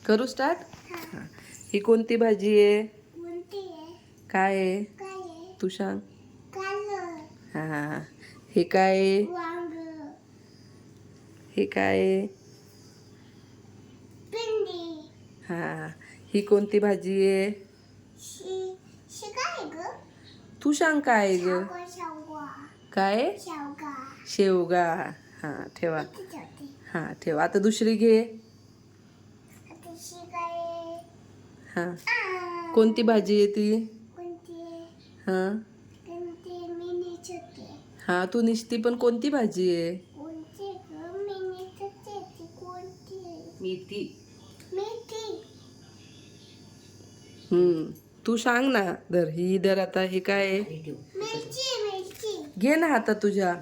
करू स्टार्ट. ही कोणती भाजी आहे? काय आहे? तू सांग. हा, हे काय आहे? हे काय आहे? हा, ही कोणती भाजी आहे? तू सांग काय आहे ग? काय? शेवगा. हा ठेवा. हा ठेवा. आता दुसरी घे. हा, कोणती भाजी आहे ती? हा हा, तू निसती पण कोणती भाजी आहे? मेथी. तू सांग ना. धर ही धर. आता हे काय आहे? घे ना हातात तुझ्या.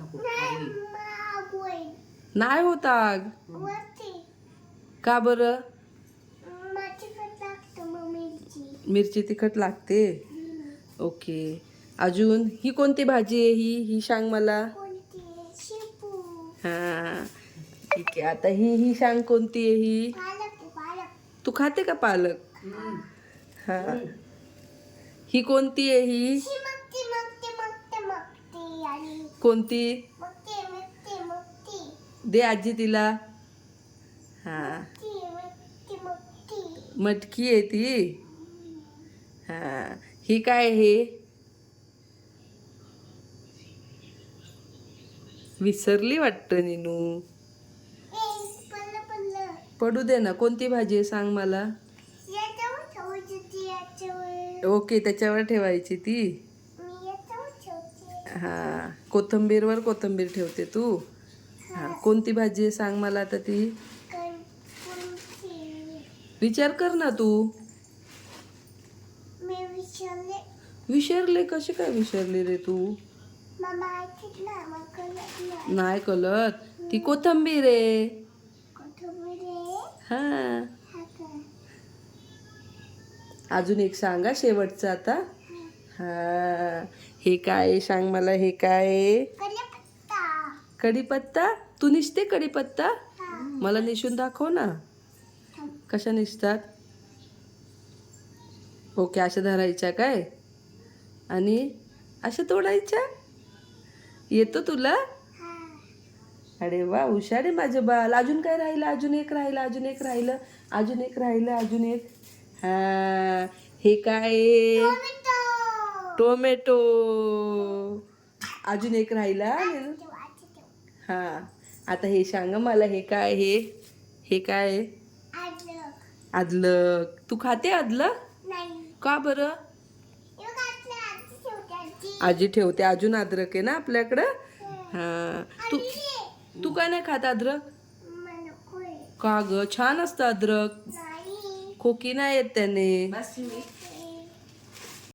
नाही होत आग. का बरं? मिरची तिखट लागते. ओके. अजून ही कोणती भाजी आहे? ही सांग मला. हा ठीक आहे. आता ही सांग कोणती आहे ही? तू खाते का पालक? हा, ही कोणती आहे ही? कोणती? दे आजी तिला. हा, मटकी आहे ती. हा, ही काय आहे? विसरली वाटतं नीनू. पडू दे ना. कोणती भाजी आहे सांग मला. ओके, त्याच्यावर ठेवायची ती. हा, कोथिंबीरवर कोथिंबीर ठेवते तू. हा, कोणती भाजी आहे सांग मला आता ती. विचार कर ना तू. विसरले? कशी काय विसरली रे तू? नाही कळत. ती कोथिंबीर आहे. हा, अजून एक सांगा शेवटचं आता. हा, हे काय सांग मला. हे काय? कढीपत्ता. तू निसते कढीपत्ता? मला निसून दाखव ना. कशा निसतात? ओके, अशा धरायच्या काय आणि अशा तोडायच्या. येतो तुला? अरे वा, हुशार आहे माझं बाळ. अजून काय राहिलं? अजून एक राहिलं. अजून एक राहिलं. अजून एक राहिलं. अजून एक. हा, हे काय? टोमॅटो. अजून एक राहिला. हा, आता हे सांग मला. हे काय? हे काय? अद्रक. तू खाते अद्रक? का बरं? आजी ठेवते. अजून अद्रक आहे ना आपल्याकडं. हा, तू काय नाही खात अद्रक? का ग? छान असतं अद्रक. खोकी नाही येत त्याने.